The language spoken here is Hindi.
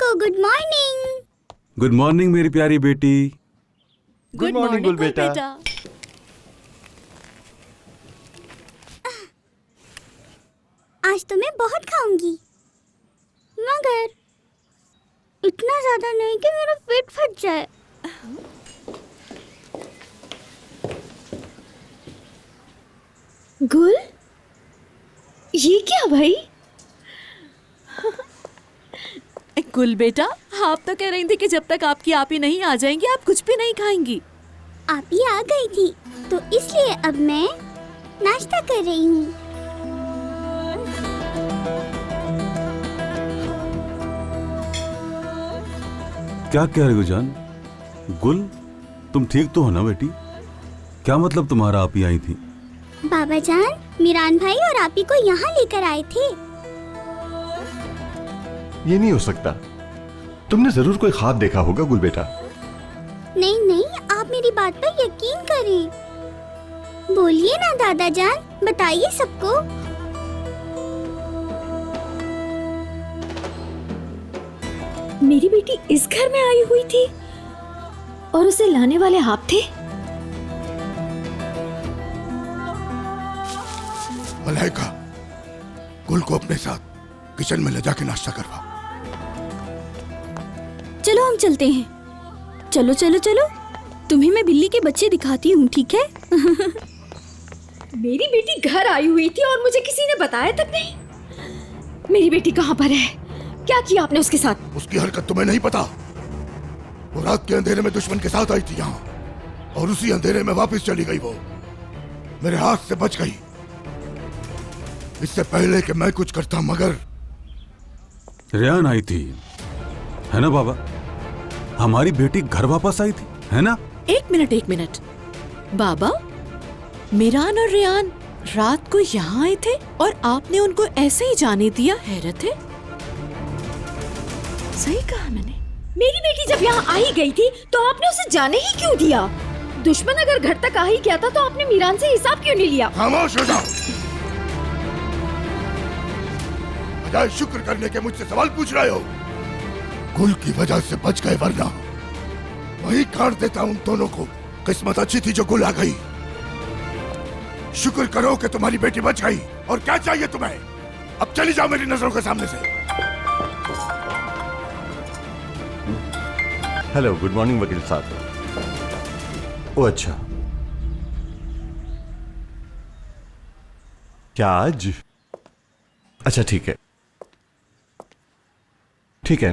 Good morning. गुड मॉर्निंग मेरी प्यारी बेटी। गुड मॉर्निंग गुल बेटा। आज तो मैं बहुत खाऊंगी, मगर इतना ज्यादा नहीं कि मेरा पेट फट जाए। गुल, ये क्या भाई? गुल बेटा, आप तो कह रही थी कि जब तक आपकी आपी नहीं आ जाएंगी आप कुछ भी नहीं खाएंगी। आप ही आ गई थी तो इसलिए अब मैं नाश्ता कर रही हूँ। क्या कह रही हो जान? गुल, तुम ठीक तो हो ना बेटी? क्या मतलब तुम्हारा आप ही आई थी? बाबा जान मीरान भाई और आपी को यहाँ लेकर आए थे। ये नहीं हो सकता। तुमने जरूर कोई ख्वाब देखा होगा गुल बेटा। नहीं नहीं, आप मेरी बात पर यकीन करें। बोलिए ना दादा जान, बताइए सबको। मेरी बेटी इस घर में आई हुई थी और उसे लाने वाले आप थे? मलाइका, गुल को अपने साथ किचन में ले जाके नाश्ता करवा। चलो हम चलते हैं। चलो चलो चलो, तुम्हें मैं बिल्ली के बच्चे दिखाती हूँ, ठीक है? मेरी बेटी घर आई हुई थी और मुझे किसी ने बताया तक नहीं। मेरी बेटी कहाँ पर है? क्या किया आपने उसके साथ? उसकी हरकत तुम्हें नहीं पता। वो रात के अंधेरे में दुश्मन के साथ आई थी यहाँ और उसी अंधेरे में वापस चली गई। वो मेरे हाथ से बच गई इससे पहले कि मैं कुछ करता। मगर रेहान आई थी, है ना बाबा? हमारी बेटी घर वापस आई थी, है ना? एक मिनट बाबा, मीरान और रेहान रात को यहाँ आए थे और आपने उनको ऐसे ही जाने दिया? हैरत है। सही कहा मैंने। मेरी बेटी जब यहाँ आई गई थी तो आपने उसे जाने ही क्यों दिया? दुश्मन अगर घर तक आ ही गया था तो आपने मीरान से हिसाब क्यों नहीं लिया? खामोश हो जाओ। बजाय शुक्र करने के मुझसे सवाल पूछ रहे हो। गुल की वजह से बच गए, वरना वही काट देता उन दोनों को। किस्मत अच्छी थी जो गुल आ गई। शुक्र करो कि तुम्हारी बेटी बच गई। और क्या चाहिए तुम्हें? अब चली जाओ मेरी नजरों के सामने से। हेलो, गुड मॉर्निंग वकील साहब। ओ अच्छा, क्या आज? अच्छा ठीक है, ठीक है।